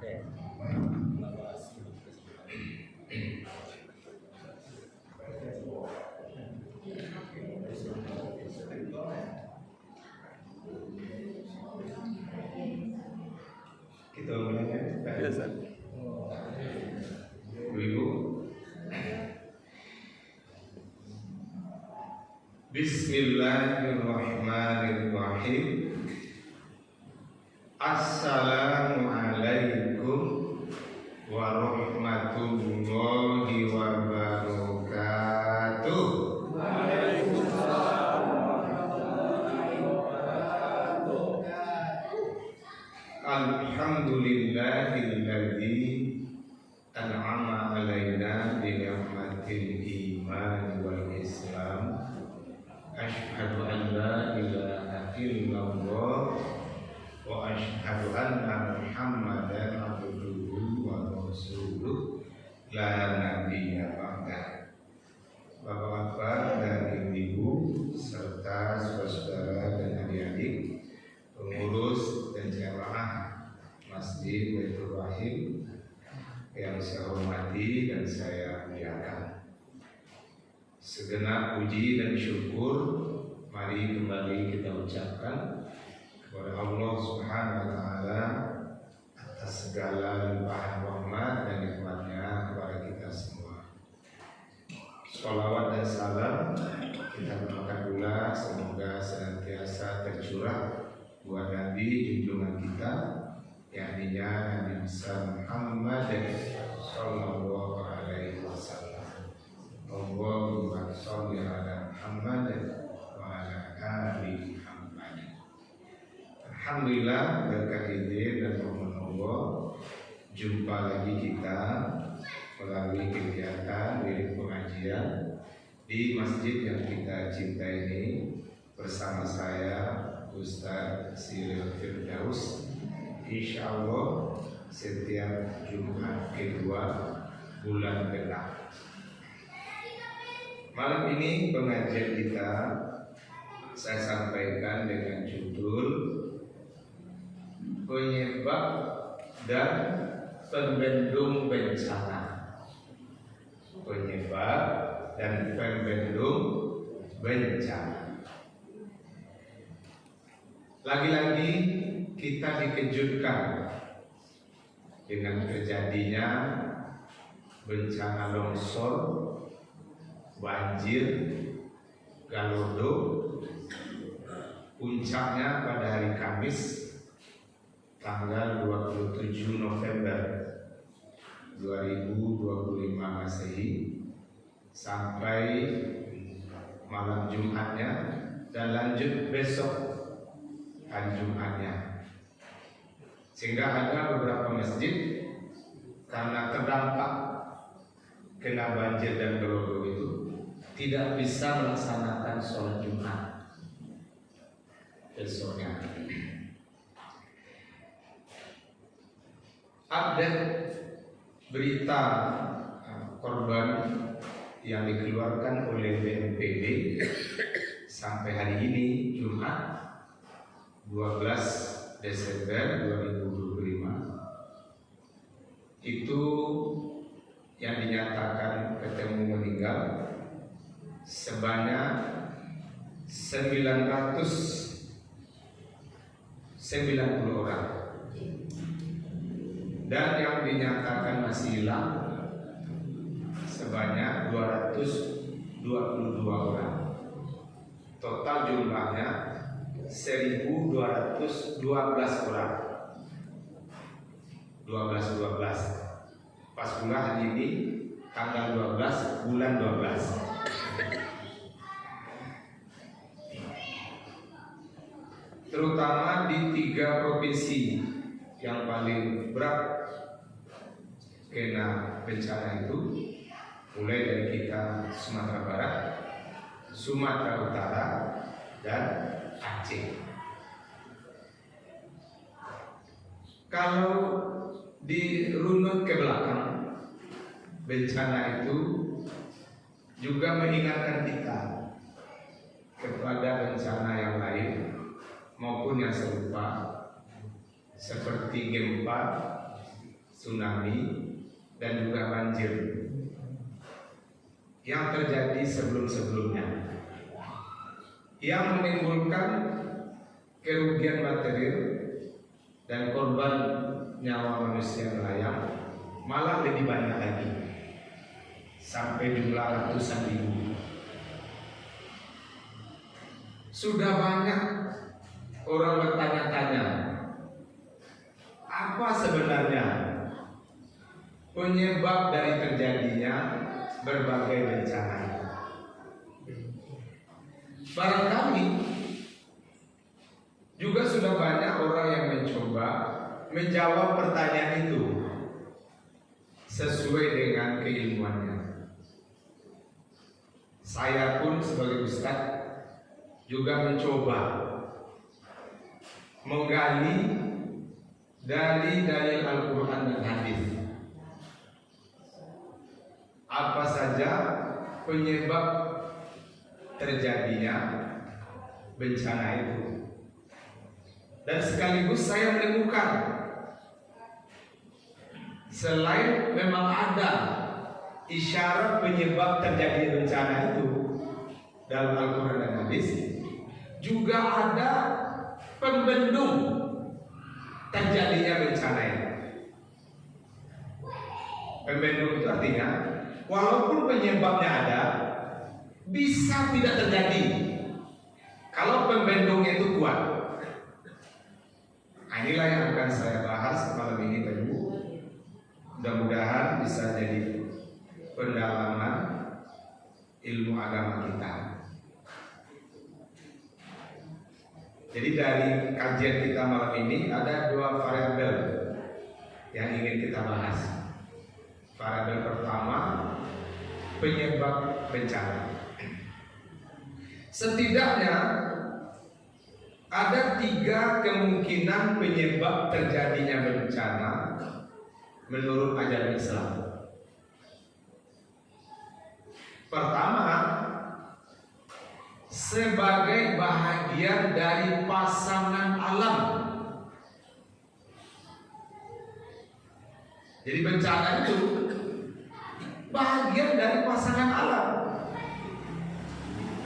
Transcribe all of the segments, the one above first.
Kita mulai Biasa. Ibu. Bismillahirrahmanirrahim. Assalamualaikum warahmatullahi wabarakatuh. Alhamdulillahilladzi an'ama alaina bi ni'matil iman wal islam. Asyhadu an la ilaha illallah wa asyhadu anna Muhammadan abduhu wa rasuluh la nabiyya ba'da. Bapak-bapak dan ibu serta saudara dan adik-adik, pengurus dan jamaah Masjid Baitur Rahim yang saya hormati dan saya muliakan. Segenap puji dan syukur mari kembali kita ucapkan kepada Allah Subhanahu wa taala atas segala limpahan rahmat dan nikmat-Nya kepada kita semua. Shalawat dan salam kita doakan pula semoga senantiasa tercurah buat Nabi junjungan kita, yakninya Nabi besar Muhammad sallallahu alaihi wasallam. Allahumma sholli ala Muhammad wa ala ali Muhammad. Alhamdulillah, berkat izin dan rahmat Allah, jumpa lagi kita melalui kegiatan wirid pengajian di masjid yang kita cintai ini bersama saya Ustaz Siril Firdaus. Insyaallah setiap Jumat kedua bulan Genap. Malam ini pengajian kita saya sampaikan dengan judul penyebab dan pembendung bencana. Penyebab dan pembendung bencana. Lagi-lagi kita dikejutkan dengan terjadinya bencana longsor, banjir, galodo, puncaknya pada hari Kamis tanggal 27 November 2025 Masehi sampai malam Jumatnya dan lanjut besok hari Jumatnya, sehingga ada beberapa masjid karena terdampak kena banjir dan galodo itu tidak bisa melaksanakan sholat Jumat besoknya. Update berita korban yang dikeluarkan oleh BNPB sampai hari ini Jumat 12 Desember 2025 itu yang dinyatakan ketemu meninggal sebanyak 990 orang, dan yang dinyatakan masih hilang sebanyak 222 orang. Total jumlahnya 1.212 orang. 12 pas pula hari ini tanggal 12 bulan 12. Terutama di 3 provinsi yang paling berat kena bencana itu, mulai dari kita Sumatera Barat, Sumatera Utara, dan Aceh. Kalau dirunut ke belakang, bencana itu juga mengingatkan kita kepada bencana yang lain maupun yang serupa, seperti gempa tsunami, dan juga banjir yang terjadi sebelum-sebelumnya, yang menimbulkan kerugian material dan korban nyawa manusia melayang, malah lebih banyak lagi, sampai jumlah ratusan ribu. Sudah banyak orang bertanya-tanya, apa sebenarnya penyebab dari terjadinya berbagai bencana. Barangkali juga sudah banyak orang yang mencoba menjawab pertanyaan itu sesuai dengan keilmuannya. Saya pun sebagai ustadz juga mencoba menggali dari dalil Al-Quran dan hadis apa saja penyebab terjadinya bencana itu, dan sekaligus saya menemukan selain memang ada isyarat penyebab terjadinya bencana itu dalam Al-Quran dan hadis, juga ada pembendung terjadinya bencana itu. Pembendung itu artinya walaupun penyebabnya ada, bisa tidak terjadi kalau pembendungnya itu kuat. Nah, inilah yang akan saya bahas malam ini, Ibu. Mudah-mudahan bisa jadi pendalaman ilmu agama kita. Jadi dari kajian kita malam ini ada dua variabel yang ingin kita bahas. Variabel pertama, penyebab bencana. Setidaknya ada 3 kemungkinan penyebab terjadinya bencana menurut ajaran Islam. Pertama, sebagai bahagian dari pasangan alam. Jadi bencana itu bahagian dari pasangan alam.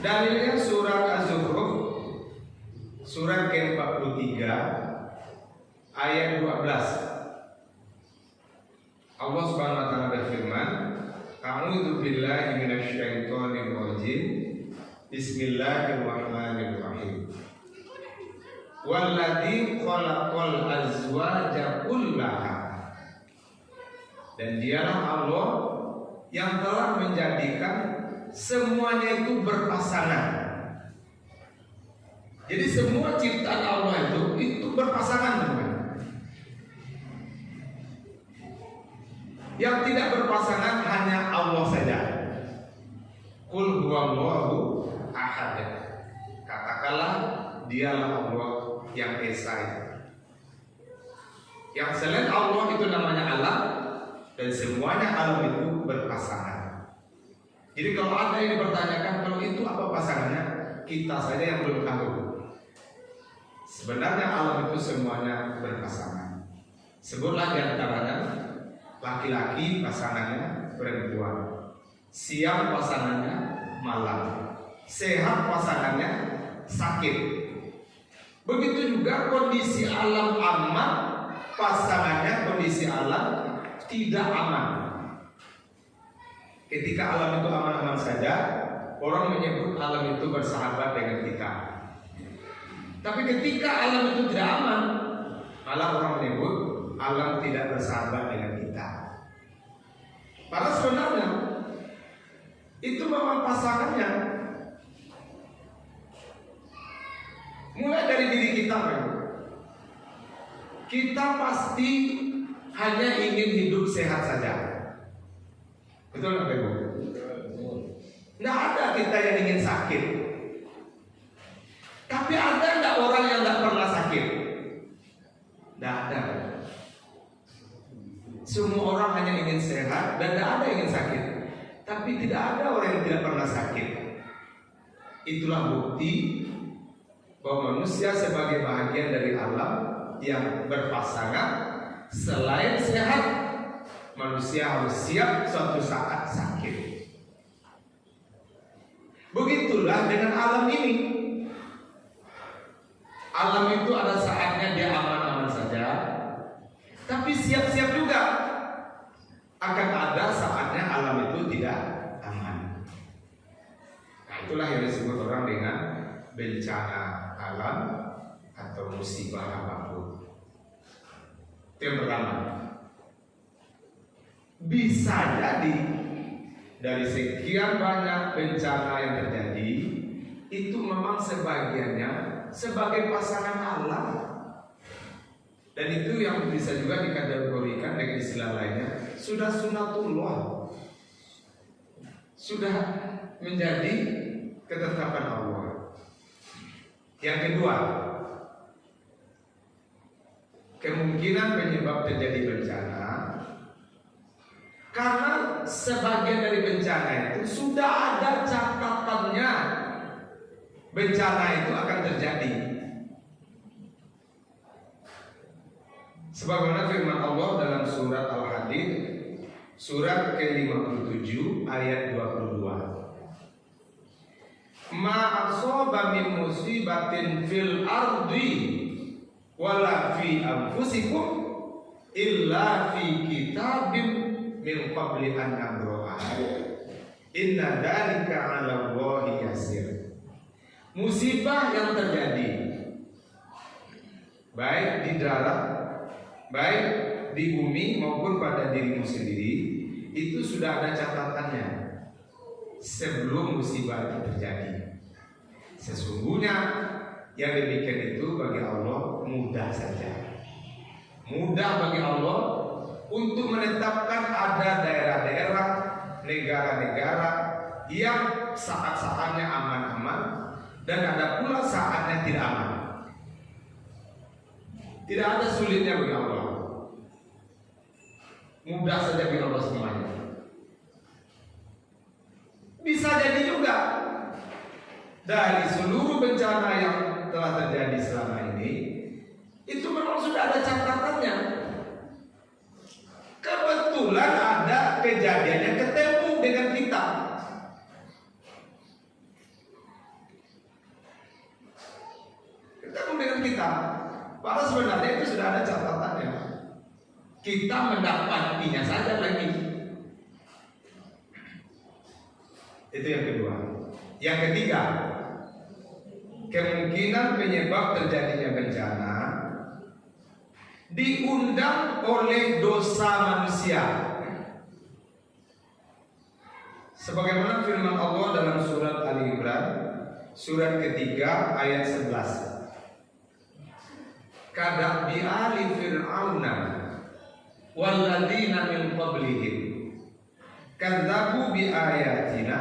Dalilnya surat Az-Zukhruf, surat ke-43 ayat 12. Allah Subhanahu wa taala berfirman, "A'udzu billahi minasyaitonir rajim. Bismillahirrahmanirrahim. Walladzi khalaqal azwaja kullaha." Dan dialah Allah yang telah menjadikan semuanya itu berpasangan. Jadi semua ciptaan Allah itu berpasangan, teman. Yang tidak berpasangan hanya Allah saja. Qul huwallahu ahad. Katakanlah dialah Allah yang esa. Yang selain Allah itu namanya Allah, dan semuanya alam itu berpasangan. Jadi kalau ada yang dipertanyakan kalau itu apa pasangannya, kita saja yang belum tahu. Sebenarnya alam itu semuanya berpasangan. Sebutlah diantaranya, laki-laki pasangannya perempuan, siang pasangannya malam, sehat pasangannya sakit. Begitu juga kondisi alam aman, pasangannya kondisi alam tidak aman. Ketika alam itu aman-aman saja, orang menyebut alam itu bersahabat dengan kita. Tapi ketika alam itu tidak aman, malah orang menyebut alam tidak bersahabat dengan kita. Padahal sebenarnya itu memang pasangannya. Mulai dari diri kita, kita pasti hanya ingin hidup sehat saja. Betul nggak, Ibu? Nggak ada kita yang ingin sakit. Tapi ada nggak orang yang nggak pernah sakit? Nggak ada. Semua orang hanya ingin sehat dan nggak ada yang ingin sakit. Tapi tidak ada orang yang tidak pernah sakit. Itulah bukti bahwa manusia sebagai bahagian dari alam yang berpasangan, selain sehat manusia harus siap suatu saat sakit. Begitulah dengan alam ini. Alam itu ada saatnya dia aman-aman saja, tapi siap-siap juga akan ada saatnya alam itu tidak aman. Nah, itulah yang disebut orang dengan bencana alam atau musibah apapun. Itu yang pertama. Bisa jadi dari sekian banyak bencana yang terjadi, itu memang sebagiannya sebagai pasangan alam. Dan itu yang bisa juga dikategorikan dengan istilah lainnya, sudah sunatullah, sudah menjadi ketetapan Allah. Yang kedua, kemungkinan penyebab terjadi bencana karena sebagian dari bencana itu sudah ada catatannya, bencana itu akan terjadi. Sebagaimana firman Allah dalam surat Al-Hadid surat ke-57 ayat 22. Ma asaba min musibatin fil ardi wala fi anfusikum illa fi kitabim min qabli an nabra'a. Inna dzalika 'ala Allahi yasir. Musibah yang terjadi baik di darat, baik di bumi maupun pada dirimu sendiri, itu sudah ada catatannya sebelum musibah itu terjadi. Sesungguhnya yang demikian itu bagi Allah mudah saja. Mudah bagi Allah untuk menetapkan ada daerah-daerah, negara-negara yang saat-saatnya aman-aman dan ada pula saatnya tidak aman. Tidak ada sulitnya bagi Allah. Mudah saja bagi Allah semuanya. Bisa jadi juga dari seluruh bencana yang telah terjadi selama ini, itu memang sudah ada catatannya. Kebetulan ada kejadian yang ketemu dengan kita. Ketemu dengan kita. Padahal sebenarnya itu sudah ada catatannya. Kita mendapatinya saja lagi. Itu yang kedua. Yang ketiga, kemungkinan penyebab terjadinya bencana diundang oleh dosa manusia. Sebagaimana firman Allah dalam surat Ali Imran surat ketiga ayat 11. Kadabi ali fir'auna walladzina min qablihim kadzabu bi ayatina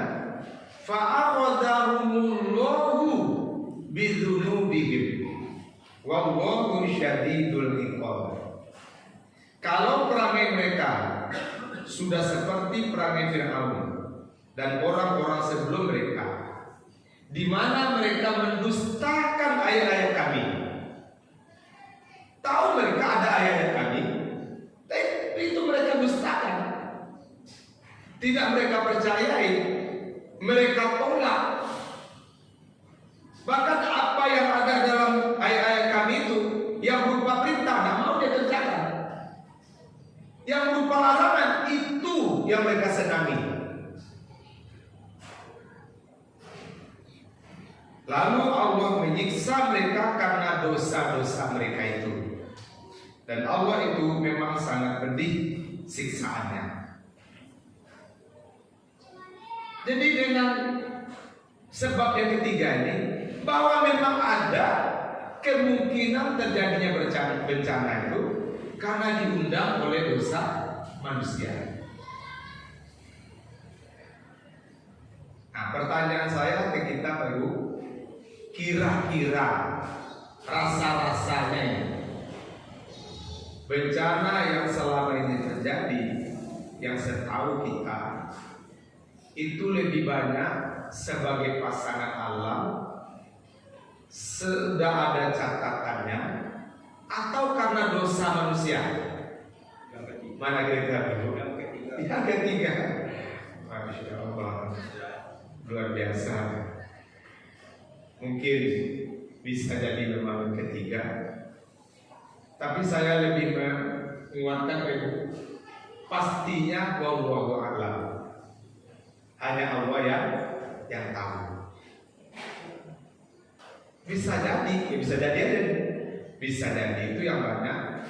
fa'akhadhahumullahu bidzunubihim wallahu syadidul iqab. Kalau perangai mereka sudah seperti perangai Fir'aun dan orang-orang sebelum mereka, di mana mereka mendustakan ayat-ayat kami. Tahu mereka ada ayat-ayat kami, tapi itu mereka dustakan. Tidak mereka percayai, mereka tolak. Bahkan apa yang ada dalam ayat-ayat kami itu yang berupa perintah, tidak mau dia kerjakan. Yang berupa larangan, itu yang mereka senangi. Lalu Allah menyiksa mereka karena dosa-dosa mereka itu. Dan Allah itu memang sangat pedih siksaannya. Jadi dengan sebab yang ketiga ini, bahwa memang ada kemungkinan terjadinya bencana itu karena diundang oleh dosa manusia. Nah, pertanyaan saya ke kita baru, kira-kira rasa-rasanya bencana yang selama ini terjadi, yang setahu kita itu lebih banyak sebagai pasangan alam, sudah ada catatannya, atau karena dosa manusia? Mana kira-kira? Yang ketiga, Masya Allah, luar biasa. Mungkin bisa jadi memang ketiga, tapi saya lebih menguatkan pastinya wallahu a'lam. Hanya Allah yang tahu. Bisa jadi ada. Bisa jadi itu yang banyak.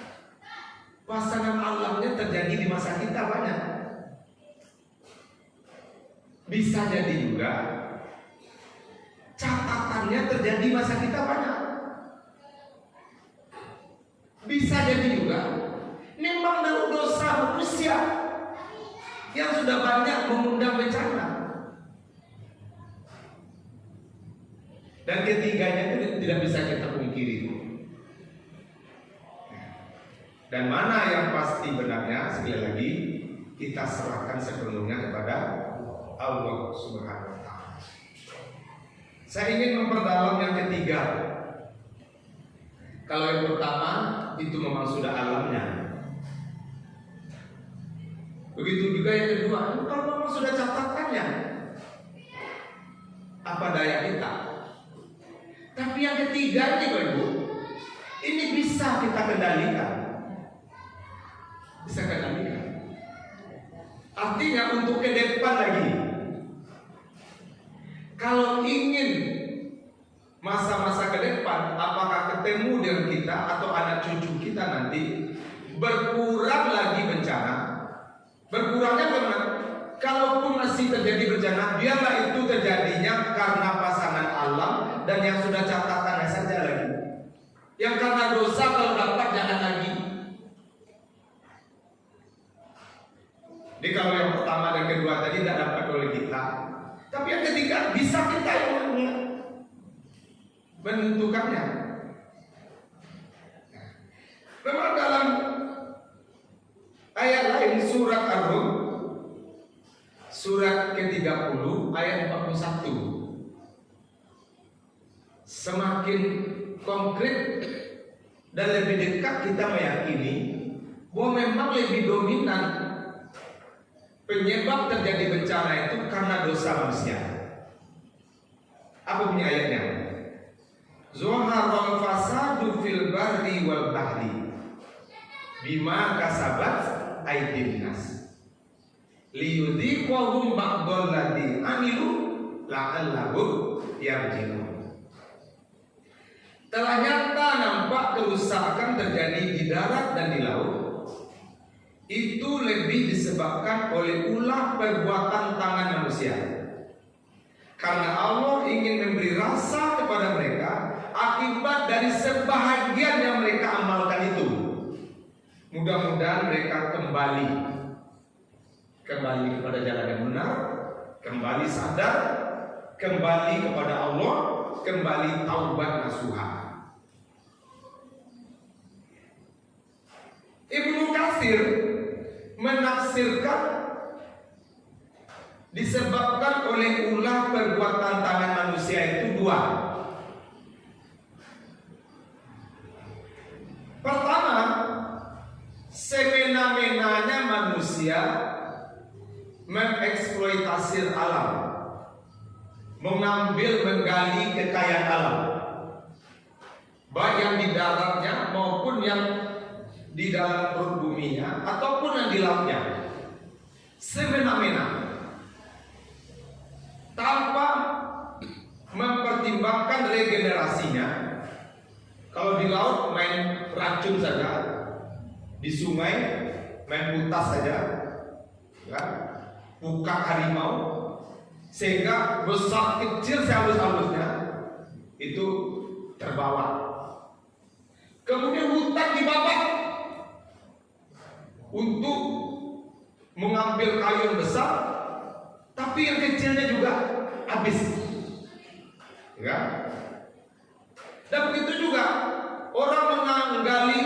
Pasangan alamnya terjadi di masa kita banyak. Bisa jadi juga catatannya terjadi masa kita banyak. Bisa jadi juga memang dosa manusia yang sudah banyak mengundang bencana. Dan ketiganya itu tidak bisa kita pungkiri. Dan mana yang pasti benarnya, sekali lagi kita serahkan sepenuhnya kepada Allah Subhanahu wa Ta'ala. Saya ingin memperdalam yang ketiga. Kalau yang pertama itu memang sudah alamnya. Begitu juga yang kedua, kalau memang sudah catatannya, apa daya kita. Tapi yang ketiga ini Ibu, ini bisa kita kendalikan. Bisa kendalikan. Artinya untuk ke depan lagi, kalau ingin masa-masa ke depan, apakah ketemu dengan kita atau anak cucu kita nanti berkurang lagi bencana? Berkurangnya karena kalaupun masih terjadi bencana, biarlah itu terjadinya karena pasangan alam dan yang sudah catatannya saja lagi. Yang karena dosa kalau dapat jangan lagi. Jadi kalau yang pertama dan kedua tadi tidak dapat oleh kita, tapi yang ketiga bisa kita yang menentukannya. Memang dalam ayat lain surat Ar-Rum surat ke-30 ayat 41 semakin konkret dan lebih dekat kita meyakini bahwa memang lebih dominan penyebab terjadi bencana itu karena dosa manusia. Apa bunyi ayatnya? Zuharal fasadu fil barri wal bahri bima kasabat aydin nas liyudhiqahum ba'dal ladzi amilu la'allahum yarji'un. Telah nyata nampak kerusakan terjadi di darat dan di laut. Itu lebih disebabkan oleh ulah perbuatan tangan manusia. Karena Allah ingin memberi rasa kepada mereka akibat dari sebahagian yang mereka amalkan itu. Mudah-mudahan mereka kembali kepada jalan yang benar, kembali sadar, kembali kepada Allah, kembali taubat nasuha. Ibnu Katsir menafsirkan disebabkan oleh ulah perbuatan tangan manusia itu dua. Pertama, semena-menanya manusia mengeksploitasi alam, menggali kekayaan alam, baik yang di daratnya maupun yang di dalam perut buminya ataupun yang di lautnya, semena-mena tanpa mempertimbangkan regenerasinya. Kalau di laut main racun saja, di sungai main putas saja, ya, bukak harimau, sehingga besar kecil sehalus-halusnya itu terbawa. Kemudian hutan dibakar untuk mengambil kayu yang besar, tapi yang kecilnya juga habis, ya. Dan begitu juga orang menggali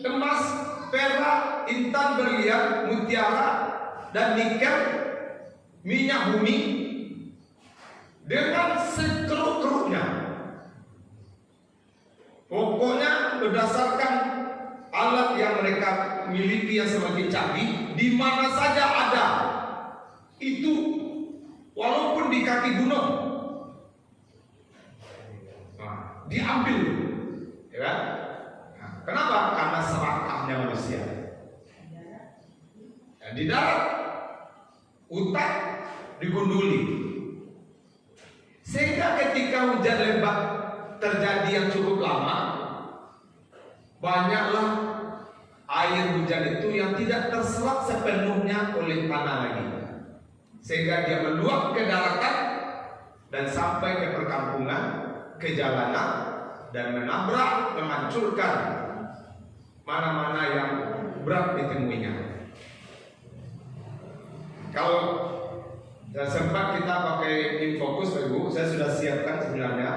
emas, perak, intan, berlian, mutiara, dan nikel, minyak bumi dengan sekeruk-keruknya. Pokoknya berdasarkan alat yang mereka miliki yang semakin canggih, di mana saja ada, itu walaupun di kaki gunung, diambil, ya kan? Kenapa? Karena serakahnya manusia. Di darat, hutan digunduli, sehingga ketika hujan lebat terjadi yang cukup lama, banyaklah air hujan itu yang tidak terserap sepenuhnya oleh tanah lagi, sehingga dia meluap ke daratan dan sampai ke perkampungan, ke jalanan, dan menabrak, menghancurkan mana-mana yang berat ditemuinya. Kalau sempat kita pakai Infokus, Ibu, saya sudah siapkan sebenarnya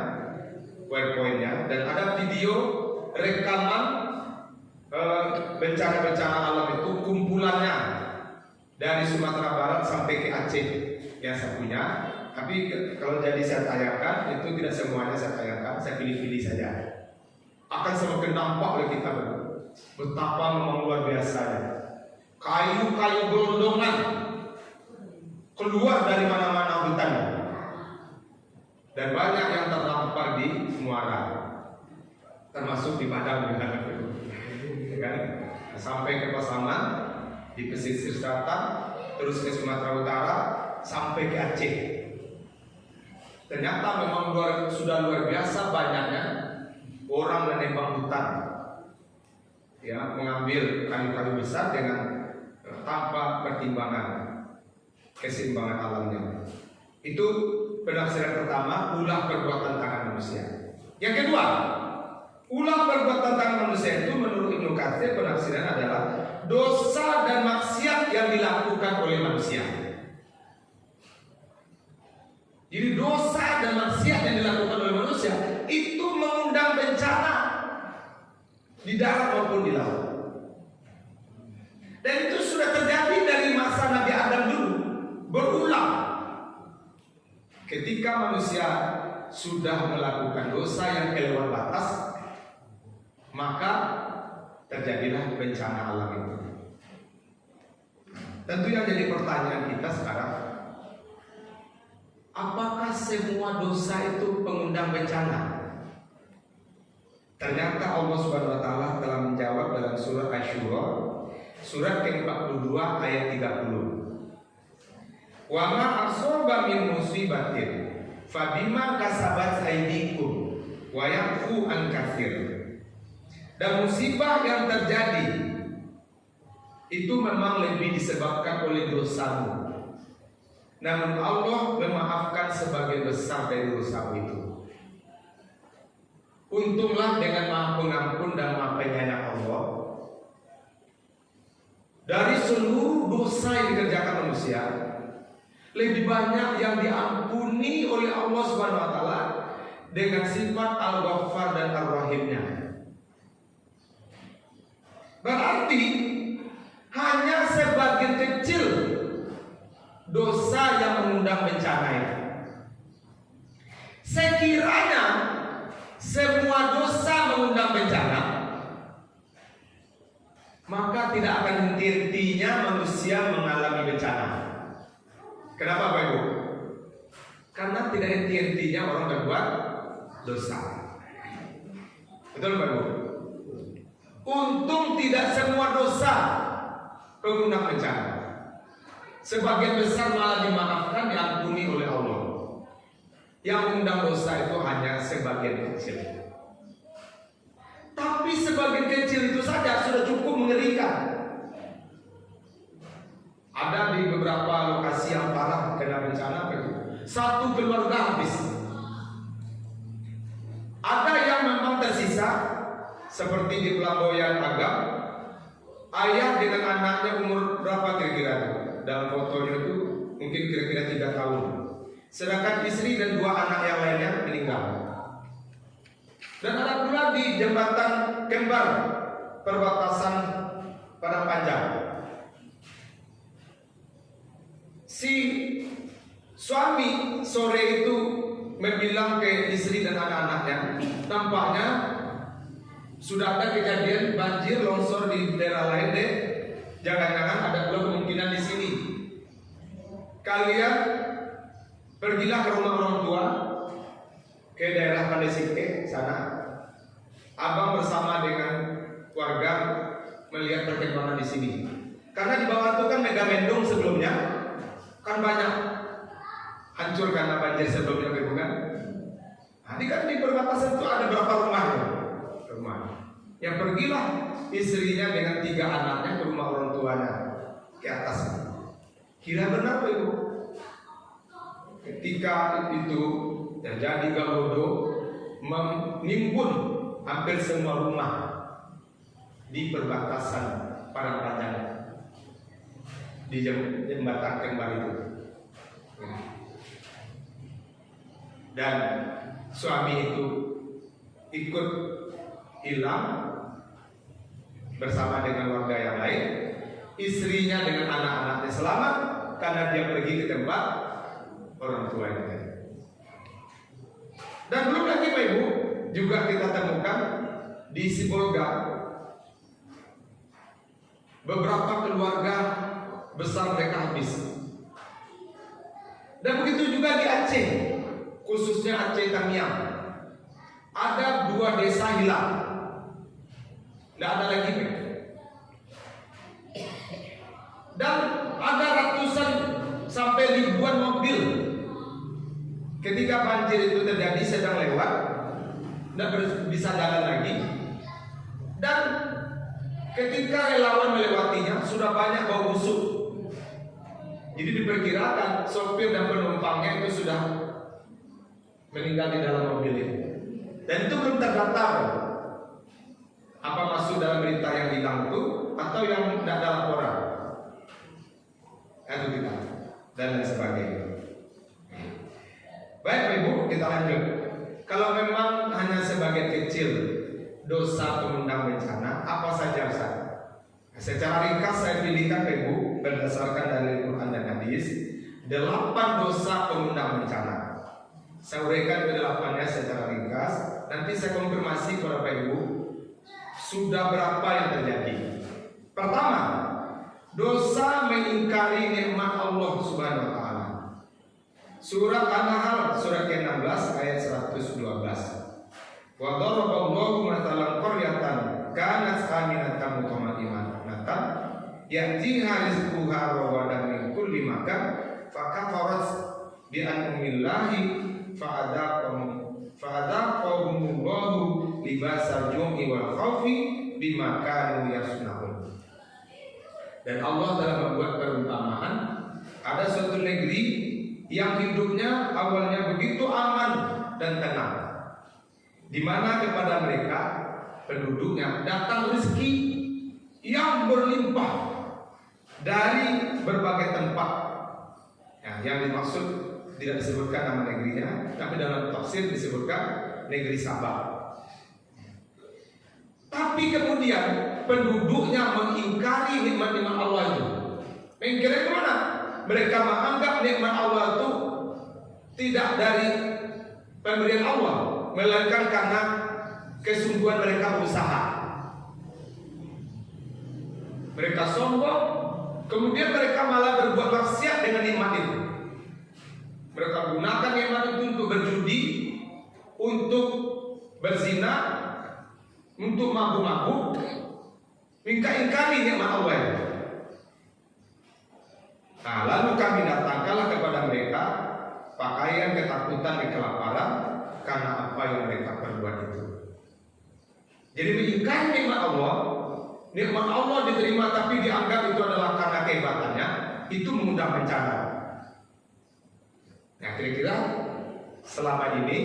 PowerPoint-nya, dan ada video rekaman bencana-bencana alam itu, kumpulannya dari Sumatera Barat sampai ke Aceh yang saya punya. Tapi kalau jadi saya tayangkan, itu tidak semuanya saya tayangkan, saya pilih-pilih saja. Akan semakin nampak oleh kita betapa memang luar biasanya. Kayu-kayu gelondongan keluar dari mana-mana hutan, dan banyak yang terdampar di muara, termasuk di Padang, kan? Sampai ke Pasaman, di pesisir selatan, terus ke Sumatera Utara, sampai ke Aceh. Ternyata memang sudah luar biasa banyaknya orang menebang hutan, ya, mengambil kayu-kayu besar dengan tanpa pertimbangan keseimbangan alamnya. Itu penafsiran pertama, ulah perbuatan tangan manusia. Yang kedua, ulah perbuatan tangan manusia itu menurut Ibnu Katsir penafsiran adalah dosa dan maksiat yang dilakukan oleh manusia. Jadi dosa dan maksiat yang dilakukan oleh manusia itu mengundang bencana di darat maupun di laut. Dan itu sudah terjadi dari masa Nabi Adam dulu, berulang. Ketika manusia sudah melakukan dosa yang kelewat batas, maka terjadilah bencana alam itu. Tentu yang jadi pertanyaan kita sekarang, apakah semua dosa itu pengundang bencana? Ternyata Allah Subhanahu wa taala telah menjawab dalam surat Asy-Syura, surat ke-42 ayat 30. Wa ma asaba min musibatin fabima kasabat aydikum wa yafu an katsir. Dan musibah yang terjadi itu memang lebih disebabkan oleh dosamu, namun Allah memaafkan sebagian besar dari dosa itu. Untunglah dengan Maha Pengampun dan Maha Penyayang Allah, dari seluruh dosa yang dikerjakan manusia, lebih banyak yang diampuni oleh Allah Subhanahu wa taala dengan sifat Al-Ghaffar dan Ar-Rahimnya. Berarti hanya sebagian kecil dosa yang mengundang bencana itu. Sekiranya semua dosa mengundang bencana, maka tidak akan henti-hentinya manusia mengalami bencana. Kenapa Bapak Ibu? Karena tidak henti-hentinya orang berbuat dosa. Betul Bapak Ibu? Untung tidak semua dosa pengundang bencana. Sebagian besar malah dimaafkan, diampuni oleh Allah. Yang mengundang dosa itu hanya sebagian kecil. Tapi sebagian kecil itu saja sudah cukup mengerikan. Ada di beberapa lokasi yang parah kena bencana itu, satu keluarga habis. Ada yang memang tersisa, seperti di Pelamboyan Agam, ayah dengan anaknya umur berapa kira-kira itu? Dalam fotonya itu mungkin kira-kira 3 tahun. Sedangkan istri dan 2 anak yang lainnya meninggal. Dan ada pula di jembatan Kembar, perbatasan Padang Panjang. Si suami sore itu membilang ke istri dan anak-anaknya, tampaknya sudah ada kejadian banjir longsor di daerah lain deh. Jangan-jangan ada pula kemungkinan di sini. Kalian pergilah ke rumah orang tua, ke daerah Pandai Singke sana. Abang bersama dengan warga melihat perkembangan di sini. Karena di bawah itu kan Megamendung sebelumnya kan banyak hancur karena banjir sebelumnya, bukan? Nanti kan di perbatasan itu ada berapa rumah? Yang pergilah istrinya dengan 3 anaknya ke rumah orang tuanya ke atas. Kira benar Pak Ibu? Ketika itu terjadi Galodo menimbun hampir semua rumah di perbatasan Parangpanjang di jembatan Kembar itu. Dan suami itu ikut hilang bersama dengan warga yang lain. Istrinya dengan anak-anaknya selamat karena dia pergi ke tempat orang tuanya. Dan belum lagi Pak Ibu, juga kita temukan di Sibolga beberapa keluarga besar mereka habis. Dan begitu juga di Aceh, khususnya Aceh Tamiang, ada 2 desa hilang, tidak ada lagi. Dan ada ratusan sampai ribuan mobil ketika banjir itu terjadi sedang lewat, tidak bisa jalan lagi. Dan ketika relawan melewatinya sudah banyak bau busuk. Jadi diperkirakan sopir dan penumpangnya itu sudah meninggal di dalam mobil itu. Dan itu belum terdaftar apa masuk dalam berita yang hilang itu atau yang tidak ada laporan. Itu kita dan lain sebagainya. Baik Bapak Ibu, kita lanjut. Kalau memang hanya sebagian kecil dosa pengundang bencana, apa saja Ustaz? Secara ringkas saya pilihkan Bapak Ibu berdasarkan dari Quran dan Hadis 8 dosa pengundang bencana. Saya uraikan ke-8-nya secara ringkas. Nanti saya konfirmasi kepada Bapak Ibu sudah berapa yang terjadi. Pertama, dosa mengingkari nikmat Allah Subhanahu wa taala. Surat An-Nahl surat ke-16 ayat 112. Wa daraballahu mathalan qaryatan kanat aminatan mutma'innatan ya'tiha rizquha rawadan min kulli makan fakafarat bi an'amillahi fa'adaqahumullahu libasal jum'i wal khawfi bima kanu yasna'un. Dan Allah dalam membuat perumpamaan, ada suatu negeri yang hidupnya awalnya begitu aman dan tenang, di mana kepada mereka penduduknya datang rezeki yang berlimpah dari berbagai tempat. Yang dimaksud tidak disebutkan nama negerinya, tapi dalam tafsir disebutkan negeri Sabah. Tapi kemudian penduduknya mengingkari nikmat-nikmat Allah itu. Mengingkari kemana? Mereka menganggap nikmat Allah itu tidak dari pemberian Allah, melainkan karena kesungguhan mereka berusaha. Mereka sombong, kemudian mereka malah berbuat maksiat dengan nikmat itu. Mereka gunakan nikmat itu untuk berjudi, untuk berzina, untuk mabuk-mabuk, ingkari nikmat Allah itu. Nah, lalu kami datangkanlah kepada mereka pakaian ketakutan dan kelaparan karena apa yang mereka perbuat itu. Jadi mengingkari nikmat Allah diterima tapi dianggap itu adalah karena kehebatannya, itu mengundang bencana. Nah, kira-kira selama ini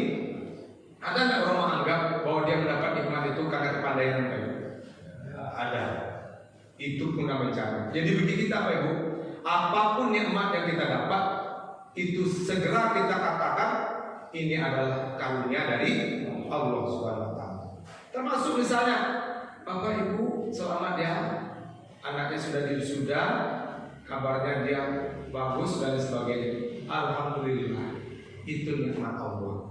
ada nggak orang menganggap bahwa dia mendapat nikmat itu karena kepandaian mereka? Ada. Itu mengundang bencana. Jadi bagi kita Pak Ibu, apapun nikmat yang kita dapat, itu segera kita katakan ini adalah karunia dari Allah Subhanahu wa taala. Termasuk misalnya Bapak Ibu selamat ya, anaknya sudah diwisuda, kabarnya dia bagus dan sebagainya. Alhamdulillah, itu nikmat Allah.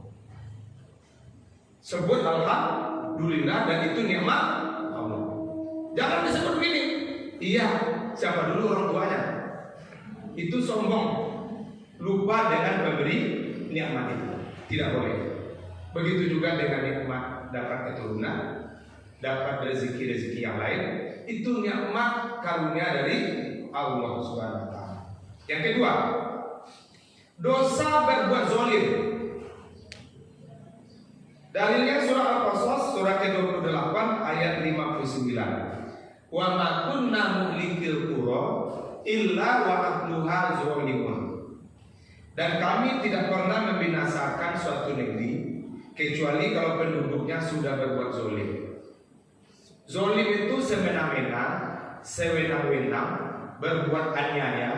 Sebut alhamdulillah. dulilah dan itu nikmat Allah. Jangan disebut begini. Iya, siapa dulu orang tuanya? Itu sombong, lupa dengan memberi nikmat itu. Tidak boleh. Begitu juga dengan nikmat dapat keturunan, dapat rezeki-rezeki yang lain. Itu nikmat karunia dari Allah Subhanahu wa taala. Yang kedua, dosa berbuat zalim. Dalilnya surah Al-Qasas surah ke-28 ayat 59. Wa ma kunna muhlikil qura illa wa ahluha zalimun. Dan kami tidak pernah membinasakan suatu negeri kecuali kalau penduduknya sudah berbuat zalim. Zalim itu semena-mena, sewenang-wenang, berbuat aniaya,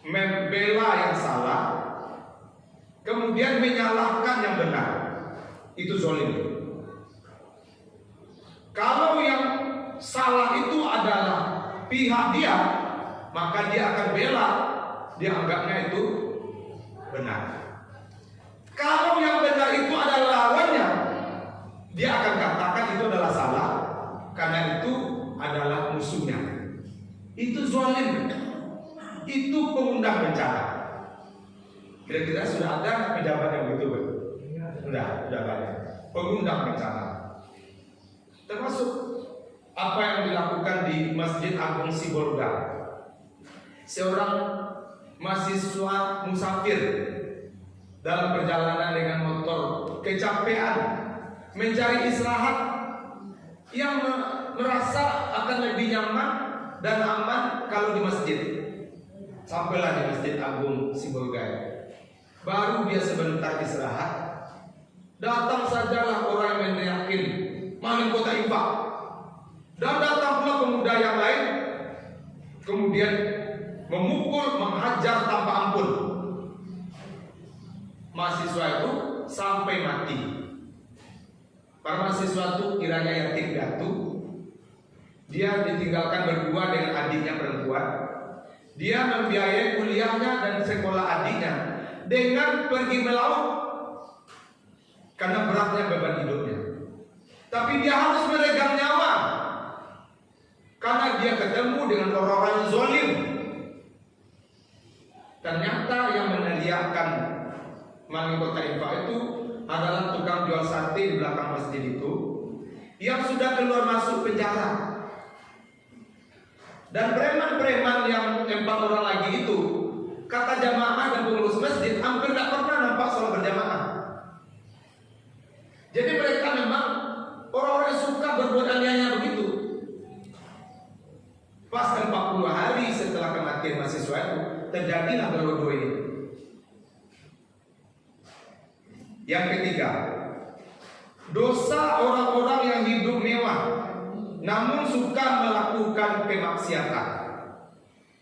membela yang salah, kemudian menyalahkan yang benar. Itu zalim. Kalau yang salah itu adalah pihak dia, maka dia akan bela, dia anggapnya itu benar. Kalau yang benar itu adalah lawannya, dia akan katakan itu adalah salah, karena itu adalah musuhnya. Itu zalim. Itu pengundang bencana. Kira-kira sudah ada pejabat yang begitu, Pak? Sudah banyak. Pengundang bencana. Termasuk apa yang dilakukan di Masjid Agung Sibolga. Seorang mahasiswa musafir dalam perjalanan dengan motor kecapean mencari istirahat yang merasa akan lebih nyaman dan aman kalau di masjid. Sampailah di Masjid Agung Sibolga. Baru dia sebentar istirahat, datang sajalah orang yang meneriakin maling kota infak. Dan datang pula pemuda yang lain, kemudian memukul, menghajar tanpa ampun mahasiswa itu sampai mati. Para mahasiswa itu kiranya yatim piatu, dia ditinggalkan berdua dengan adiknya perempuan. Dia membiayai kuliahnya dan sekolah adiknya dengan pergi melaut karena beratnya beban hidupnya. Tapi dia harus meregang nyawa karena dia ketemu dengan orang-orang yang zalim. Ternyata yang meneriakkan maling kota infak itu adalah tukang jual sate di belakang masjid itu yang sudah keluar masuk penjara. Dan preman-preman yang 4 orang lagi itu, kata jamaah dan pengurus masjid, hampir tidak pernah nampak sholat berjamaah. Jadi mereka memang orang-orang yang suka berbuat aniaya begitu. Pas 40 hari setelah kematian mahasiswa itu, terjadilah dua-dua ini. Yang ketiga, dosa orang-orang yang hidup mewah namun suka melakukan kemaksiatan.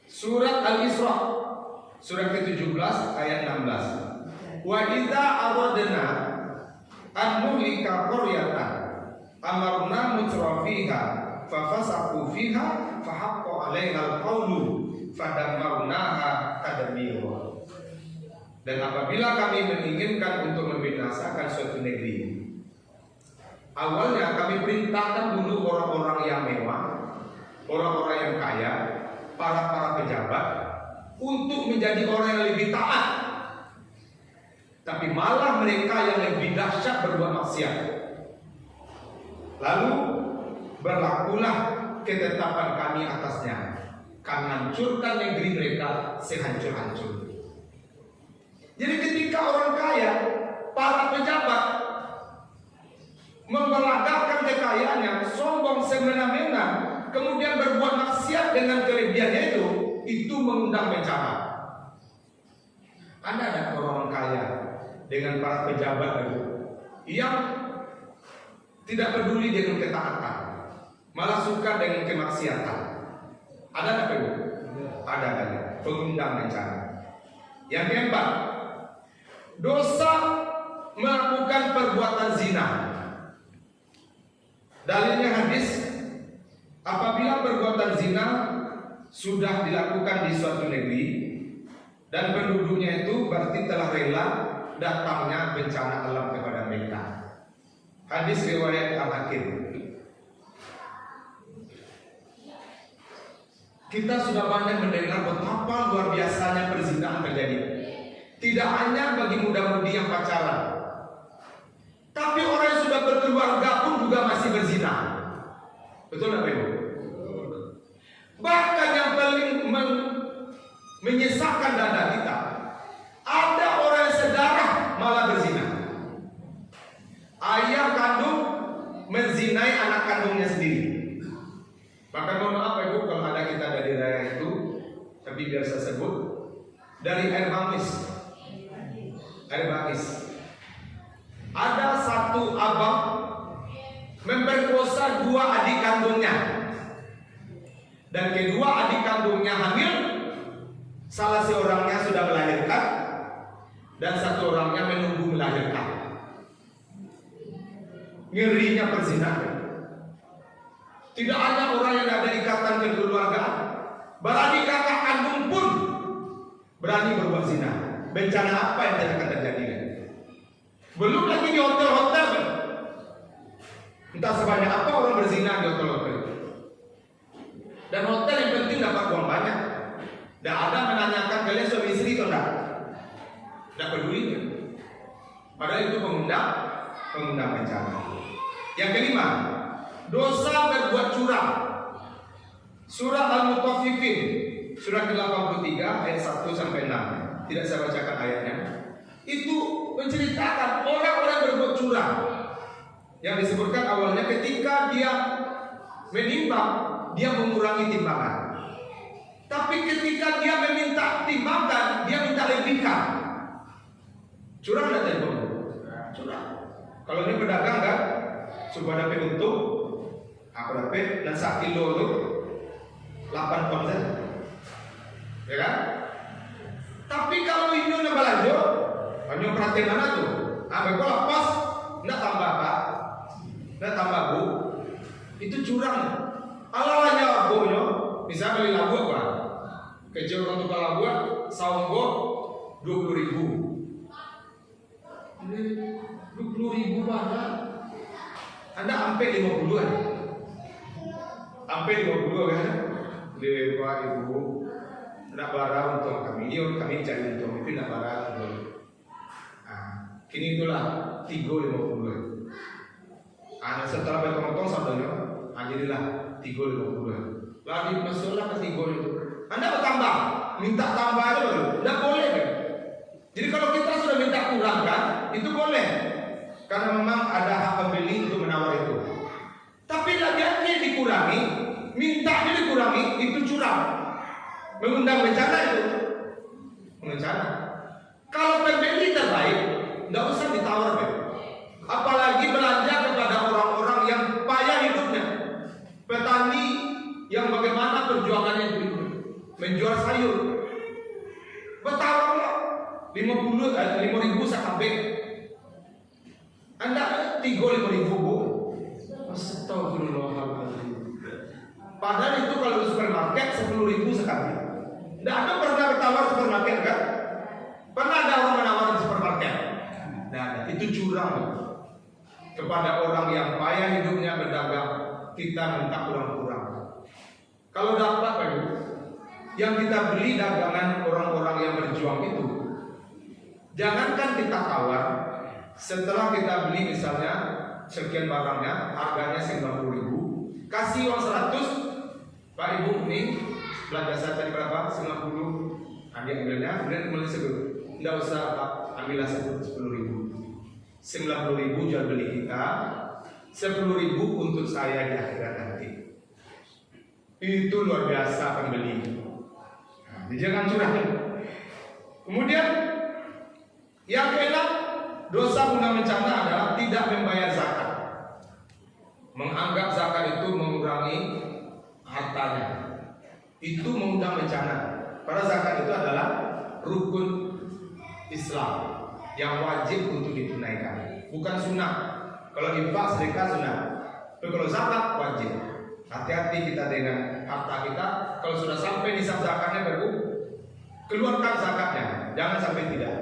Surat Al-Isra surat ke-17 ayat 16. Wa idza aradna an nuhlika qaryatan amarna mutrafiha fafasaqu fiha fahaqqa 'alaiha al-qawlu fadammarnaha tadmira. Dan apabila kami menginginkan untuk membinasakan suatu negeri, awalnya kami perintahkan dulu orang-orang yang mewah, orang-orang yang kaya, para pejabat untuk menjadi orang yang lebih taat. Tapi malah mereka yang lebih dahsyat berbuat maksiat. Lalu berlakulah ketetapan kami atasnya. Kami hancurkan negeri mereka sehancur-hancur. Jadi ketika orang kaya, para pejabat memperagakan kekayaannya, sombong semena-mena, kemudian berbuat maksiat dengan kelebihannya itu mengundang bencana. Anda ada orang kaya dengan para pejabat itu yang tidak peduli dengan ketaatan, malah suka dengan kemaksiatan. Ada tak itu? Ada banyak pengundang bencana. Yang keempat, dosa melakukan perbuatan zina. Dalilnya hadis, apabila perbuatan zina sudah dilakukan di suatu negeri dan penduduknya itu berarti telah rela datangnya bencana alam kepada mereka. Hadis riwayat Al-Hakim. Kita sudah banyak mendengar betapa luar biasanya perzinahan terjadi. Tidak hanya bagi muda-mudi yang pacaran, tapi orang yang sudah berkeluarga pun juga masih berzina. Betul nggak Ibu? Bahkan yang paling menyesakkan dada kita, ada orang yang sedarah malah berzina. Ayah kandung menzinai anak kandungnya sendiri. Bahkan mohon maaf Ibu kalau ada kita dari daerah itu, tapi biar saya sebut dari air Bangis. Air Bangis. Ada satu abang memperkosa dua adik kandungnya, dan kedua adik kandungnya hamil. Salah seorangnya sudah melahirkan dan satu orangnya menunggu melahirkan. Ngerinya perzinahan. Tidak hanya orang yang ada ikatan kekeluargaan, beradik kakak kandung pun berani berbuat zina. Bencana apa yang tidak akan terjadi? Belum lagi di hotel-hotel. Entah sebanyak apa orang berzina di hotel-hotel. Dan hotel yang penting dapat uang banyak. Dan ada menanyakan kalian suami istri atau enggak? Tidak peduli. Padahal itu pengundang bencana. Yang kelima, dosa berbuat curang. Surah Al-Mutaffifin, surah ke-83 ayat 1 sampai 6. Tidak saya bacakan ayatnya. Itu menceritakan orang-orang berbuat curang. Yang disebutkan awalnya ketika dia menimbang, dia mengurangi timbangan. Tapi ketika dia meminta timbangan, dia minta lebihkan. Curang tidak tadi? Curang. Kalau ini pedagang kan, supaya dapat untung, aku dapat dan 1 kilo itu 8 ton saja, ya kan? Tapi kalau ini udah belanja, hanya perhatian mana tuh? Kalau lepas, nggak tambah Pak, nggak tambah Bu, itu curang. Alalanya abunya, bisa beli labu apa? Kecil untuk labu, saunggo 20.000. 20.000 banget. Anda sampai 50-an. Sampai 50 kan? Pak Ibu, nak barang untuk kami cari untuk itu nak barang untuk. Kini itulah 350. Setelah bertong-tong saudara, jadilah 350. Lagi masuklah ke 3 itu. Anda bertambah, minta tambah aja baru. Tidak boleh kan? Jadi kalau kita sudah minta kurangkan, itu boleh. Karena memang ada hak pembeli untuk menawar itu. Tapi lagi dikurangi, mintanya dikurangi, itu curang. Mengundang bencana itu. Bencana. Kalau pembeli terbaik, tidak usah ditawar, Beb. Apalagi belanja kepada orang-orang yang payah hidupnya. Petani yang bagaimana perjuangannya itu menjual sayur. Bertawarlah 5.000 sampai. Anda 3.000 Bu. Astagfirullahaladzim. Padahal itu kalau di supermarket 10.000 sekali. Tidak ada pernah bertawar supermarket kan? Pernah ada orang menawar di supermarket? Nah, itu curang kepada orang yang payah hidupnya berdagang. Kita minta kurang-kurang. Kalau dapat Pak Ibu, yang kita beli dagangan orang-orang yang berjuang itu, jangankan kita tawar. Setelah kita beli misalnya sekian barangnya, harganya 90.000, kasih uang 100, Pak Ibu ini belanja saya tadi berapa? 90. Dia ambilnya, kemudian mulai sebut, tidak usah Pak, ambillah 10.000. 90.000 jual beli kita, 10.000 untuk saya di akhirat nanti. Itu luar biasa pembeli. Jadi jangan curang. Kemudian yang keenam, dosa guna bencana adalah tidak membayar zakat. Menganggap zakat itu mengurangi hartanya. Itu mengundang bencana. Karena zakat itu adalah rukun Islam yang wajib untuk ditunaikan, bukan sunnah. Kalau infak sedekah sunnah, tapi kalau zakat wajib. Hati-hati kita dengan harta kita. Kalau sudah sampai nisab zakatnya baru keluarkan zakatnya, jangan sampai tidak.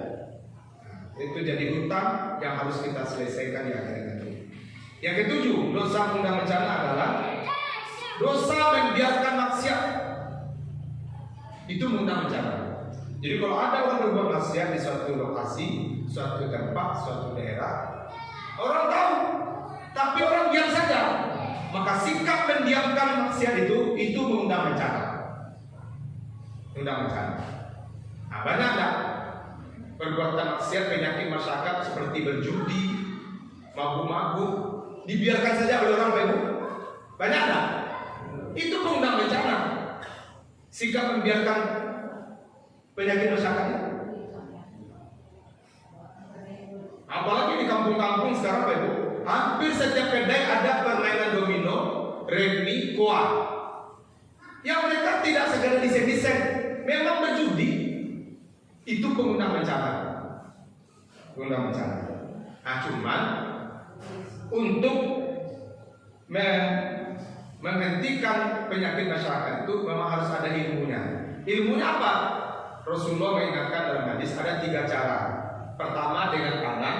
Itu jadi hutang yang harus kita selesaikan di akhirat nanti. Yang ketujuh, dosa mengundang bencana adalah dosa membiarkan maksiat. Itu mengundang bencana. Jadi kalau ada orang berbuat maksiat di suatu lokasi, suatu tempat, suatu daerah, orang tahu, tapi orang diam saja, maka sikap mendiamkan maksiat itu mengundang bencana. Mengundang bencana. Nah, banyak tak perbuatan maksiat penyakit masyarakat seperti berjudi, mabuk-mabuk, dibiarkan saja oleh orang baik. Banyak tak? Itu mengundang bencana. Sikap membiarkan penyakit masyarakat itu. Apalagi di kampung-kampung sekarang Pak Ibu, hampir setiap kedai ada permainan domino, remi, koa. Yang mereka tidak segera desain-desain, memang berjudi. Itu pengundang bencana. Pengundang bencana. Nah, cuman untuk menghentikan penyakit masyarakat itu memang harus ada ilmunya. Ilmunya apa? Rasulullah mengingatkan dalam hadis ada 3 cara. Pertama dengan tangan.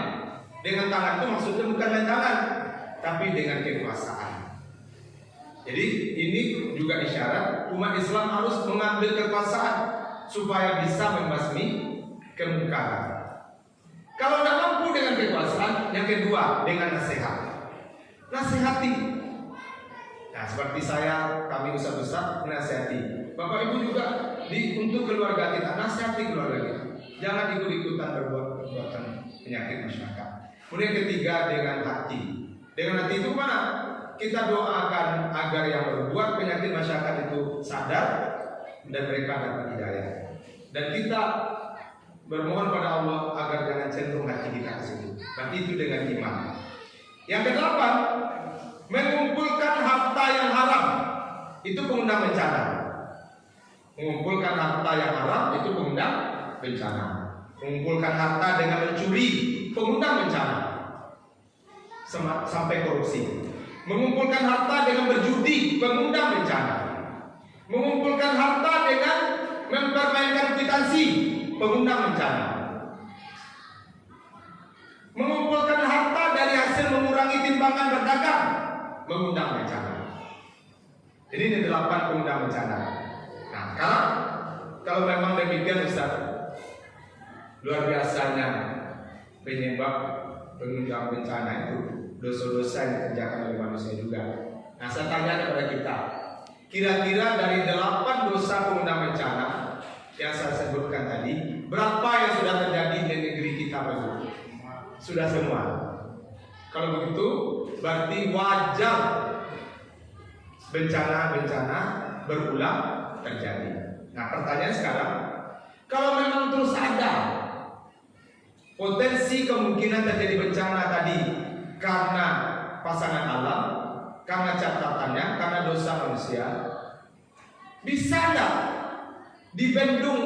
Dengan tangan itu maksudnya bukan dengan tangan, tapi dengan kekuasaan. Jadi ini juga isyarat umat Islam harus mengambil kekuasaan supaya bisa membasmi kemungkaran. Kalau tidak mampu dengan kekuasaan, yang kedua dengan nasihat. Nasihati. Nah, seperti kami ustaz-ustaz menasihati. Bapak Ibu juga untuk keluarga kita, nasihati keluarga kita. Jangan ikut-ikutan berbuat perbuatan penyakit masyarakat. Kemudian ketiga dengan hati. Dengan hati itu mana? Kita doakan agar yang berbuat penyakit masyarakat itu sadar dan mereka dapat hidayah. Dan kita bermohon pada Allah agar jangan cenderung hati kita ke situ. Berarti itu dengan iman. Yang kedelapan, mengumpulkan harta yang haram. Itu pengundang bencana. Mengumpulkan harta yang haram itu pengundang bencana. Mengumpulkan harta dengan mencuri, pengundang bencana. Sampai korupsi. Mengumpulkan harta dengan berjudi, pengundang bencana. Mengumpulkan harta dengan mempermainkan kwitansi, pengundang bencana. Mengumpulkan harta dari hasil mengurangi timbangan berdagang, mengundang bencana. Jadi ini 8 pengundang bencana. Nah, kalau memang demikian Ustaz, luar biasanya penyebab pengundang bencana itu dosa-dosa yang dikerjakan oleh manusia juga. Nah, saya tanya kepada kita, kira-kira dari 8 dosa pengundang bencana yang saya sebutkan tadi, berapa yang sudah terjadi di negeri kita Pak? Sudah semua. Kalau begitu, berarti wajar bencana-bencana berulang terjadi. Nah, pertanyaan sekarang, kalau memang terus ada potensi kemungkinan terjadi bencana tadi karena pasangan alam, karena catatannya, karena dosa manusia, bisa enggak dibendung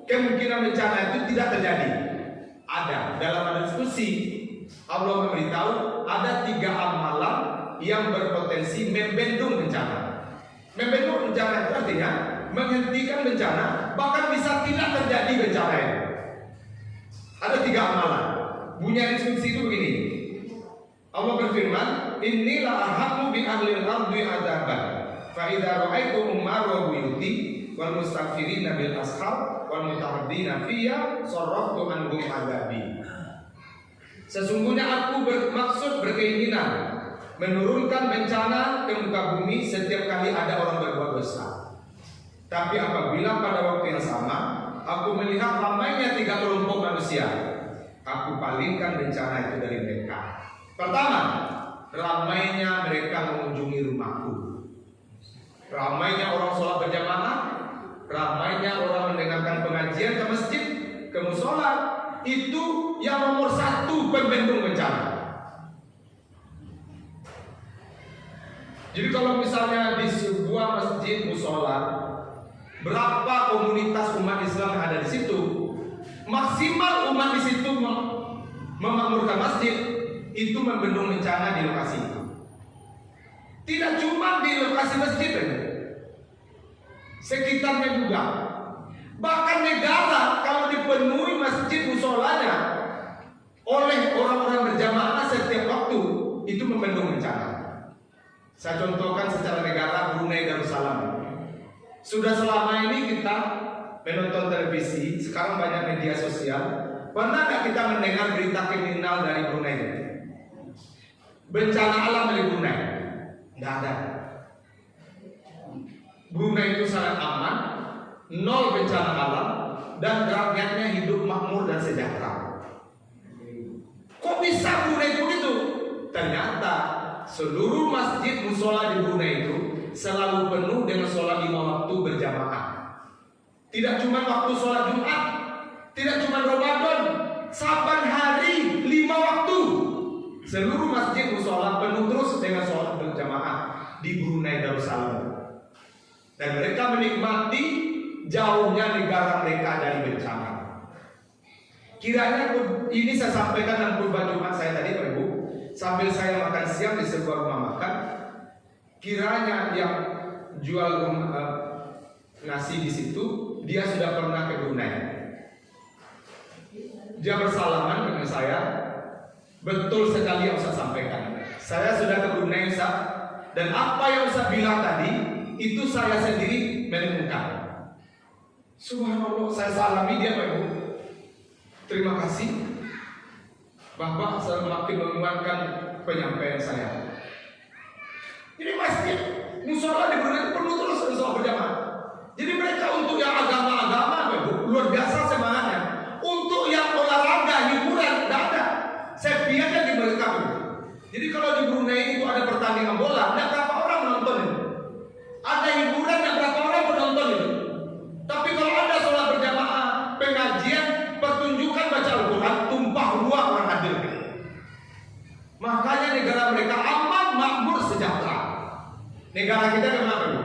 kemungkinan bencana itu tidak terjadi? Ada. Dalam diskusi Allah memberitahu ada 3 amalan yang berpotensi membendung bencana. Membendung bencana itu artinya menghentikan bencana, bahkan bisa tidak terjadi bencana itu. Ada 3 amalan. Bunyi diskusi itu begini. Allah berfirman, "Inilah ahamu bi ahlil ardi adzaban. Fa idza ra'aitum marra buyuti wal mustaghfirina bil ashar wal mutahaddina fiyya sarraftu anhum adzabi." Sesungguhnya aku bermaksud berkeinginan menurunkan bencana ke muka bumi setiap kali ada orang berbuat dosa. Tapi apabila pada waktu yang sama aku melihat ramainya 3 kelompok manusia, aku palingkan bencana itu dari mereka. Pertama, ramainya mereka mengunjungi rumahku. Ramainya orang sholat berjamaah, ramainya orang mendengarkan pengajian ke masjid, ke musola, itu yang nomor 1 pembendung bencana. Jadi kalau misalnya di sebuah masjid musola, berapa komunitas umat Islam yang ada di situ, maksimal umat di situ memakmurkan masjid, itu membendung bencana di lokasi itu. Tidak cuma di lokasi masjid, sekitarnya juga. Bahkan negara kalau dipenuhi masjid musolanya oleh orang-orang berjamaah setiap waktu, itu membendung bencana. Saya contohkan secara negara Brunei Darussalam. Sudah selama ini kita menonton televisi, sekarang banyak media sosial. Pernah nggak kita mendengar berita kriminal dari Brunei? Bencana alam dari Brunei? Nggak ada. Brunei itu sangat aman, nol bencana alam, dan rakyatnya hidup makmur dan sejahtera. Kok bisa Brunei begitu? Ternyata seluruh masjid musola di Brunei itu selalu penuh dengan sholat 5 waktu berjamaah. Tidak cuma waktu sholat Jumat, tidak cuma Ramadan, saban hari 5 waktu. Seluruh masjid musola penuh terus dengan sholat berjamaah di Brunei Darussalam. Dan mereka menikmati jauhnya negara mereka dari bencana. Kiranya ini saya sampaikan dalam khutbah Jumat saya tadi, Pak Ibu, sambil saya makan siang di sebuah rumah makan. Kiranya yang jual nasi di situ, dia sudah pernah ke Brunei. Dia bersalaman dengan saya. Betul sekali yang Ustaz sampaikan. Saya sudah ke Brunei, Ustaz, dan apa yang Ustaz bilang tadi itu saya sendiri menemukan. Subhanallah, saya salami dia, Pak Ibu. Terima kasih, Bapak semakin menguatkan penyampaian saya. Jadi masjid musola di Brunei itu penuh terus dengan sholat berjamaah. Jadi mereka untuk yang agama-agama, Pak Ibu, luar biasa semangatnya. Untuk yang olahraga, hiburan, tidak ada. Saya biarkan di mereka. Jadi kalau di Brunei itu ada pertandingan bola, tidak berapa orang menonton itu. Ada hiburan, tidak berapa orang menonton itu. Tapi kalau ada sholat berjamaah, pengajian, pertunjukan baca Al-Quran, tumpah ruah orang hadir. Makanya negara mereka aman, makmur, sejahtera. Negara kita kenapa dulu?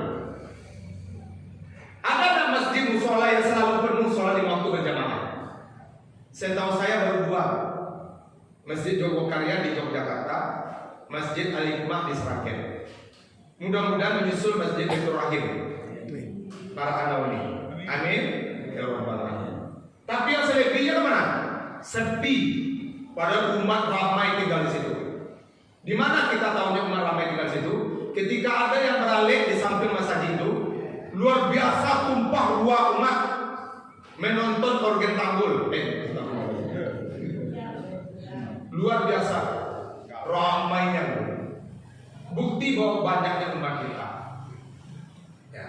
Ada tak masjid musola yang selalu penuh sholat 5 waktu berjamaah? Setahu saya baru 2. Masjid Jogokarya di Yogyakarta, Masjid Al-Hikmah di Seragen. Mudah-mudahan menyusul Masjid Baitur Rahim para Anauni. Amin. Ya Rabbal Alamin. Tapi yang selebihnya kemana? Sepi. Padahal umat ramai tinggal di situ. Di mana kita tahunya umat ramai tinggal di situ? Ketika ada yang beralih di samping masjid itu, luar biasa tumpah ruah umat menonton organ tanggul. Luar biasa ramainya. Bukti bahwa banyaknya umat kita. Ya.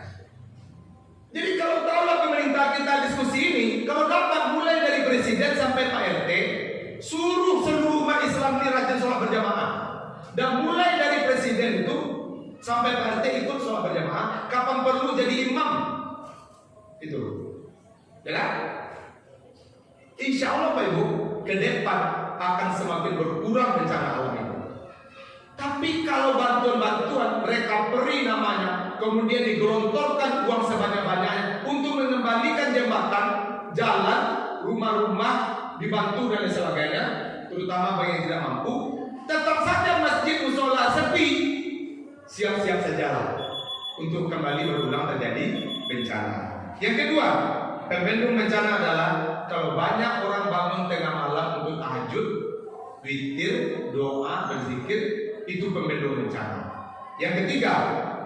Jadi kalau tahulah pemerintah kita diskusi ini, kalau dapat mulai dari presiden sampai Pak RT, suruh seluruh umat Islam ini rajin sholat berjamaah. Dan mulai dari presiden itu sampai Pak RT ikut sholat berjamaah. Kapan perlu jadi imam? Itu, ya kan? Insya Allah Pak Ibu, ke depan akan semakin berkurang bencana alam itu. Tapi kalau bantuan-bantuan recovery namanya, kemudian digelontorkan uang sebanyak-banyaknya untuk mengembalikan jembatan, jalan, rumah-rumah dibantu dan sebagainya, terutama bagi yang tidak mampu, tetap saja masjid musola sepi. Siap-siap sajalah untuk kembali berulang terjadi bencana. Yang kedua, pembendung bencana adalah kalau banyak orang bangun tengah malam untuk tahajud, witir, doa, berzikir, itu pembendung bencana. Yang ketiga,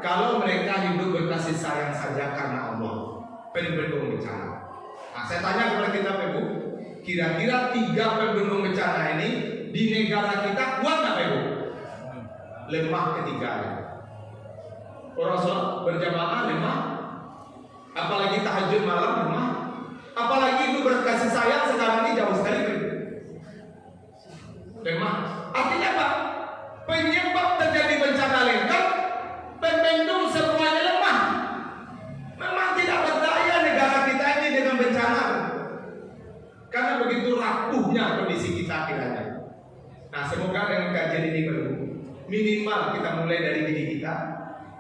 kalau mereka hidup berkasih sayang saja karena Allah, pembendung bencana. Nah, saya tanya kepada kita, Ibu, kira-kira 3 pembendung bencana ini di negara kita kuat nggak, Ibu? Lemah ketiganya. Orang sholat berjamaah lemah, apalagi tahajud malam lemah, apalagi itu berkasih sayang sekarang ini jauh sekali lemah. Artinya apa? Penyebab terjadi bencana lengkap, pembendung semuanya lemah. Memang tidak berdaya negara kita ini dengan bencana, karena begitu rapuhnya kondisi kita kiranya. Nah, semoga dengan kajian ini minimal kita mulai dari diri kita,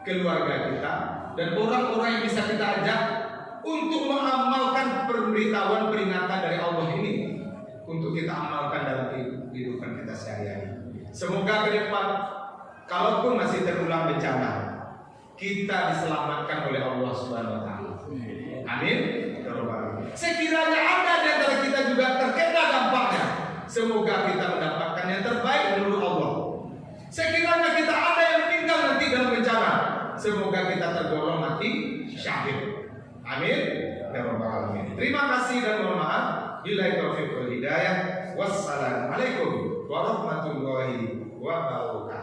keluarga kita, dan orang-orang yang bisa kita ajak untuk mengamalkan pemberitahuan peringatan dari Allah ini, untuk kita amalkan dalam kehidupan kita sehari-hari. Semoga ke depan, kalaupun masih terulang bencana, kita diselamatkan oleh Allah Subhanahu wa Ta'ala. Amin. Sekiranya ada di antara kita juga terkena dampaknya, semoga kita mendapatkan yang terbaik menurut Allah. Sekiranya kita ada yang meninggal nanti dalam bencana, semoga kita tergolong mati syahid. Amin ya rabbal alamin. Terima kasih dan mohon maaf. Billahi taufiq wal hidayah. Wassalamualaikum warahmatullahi wabarakatuh.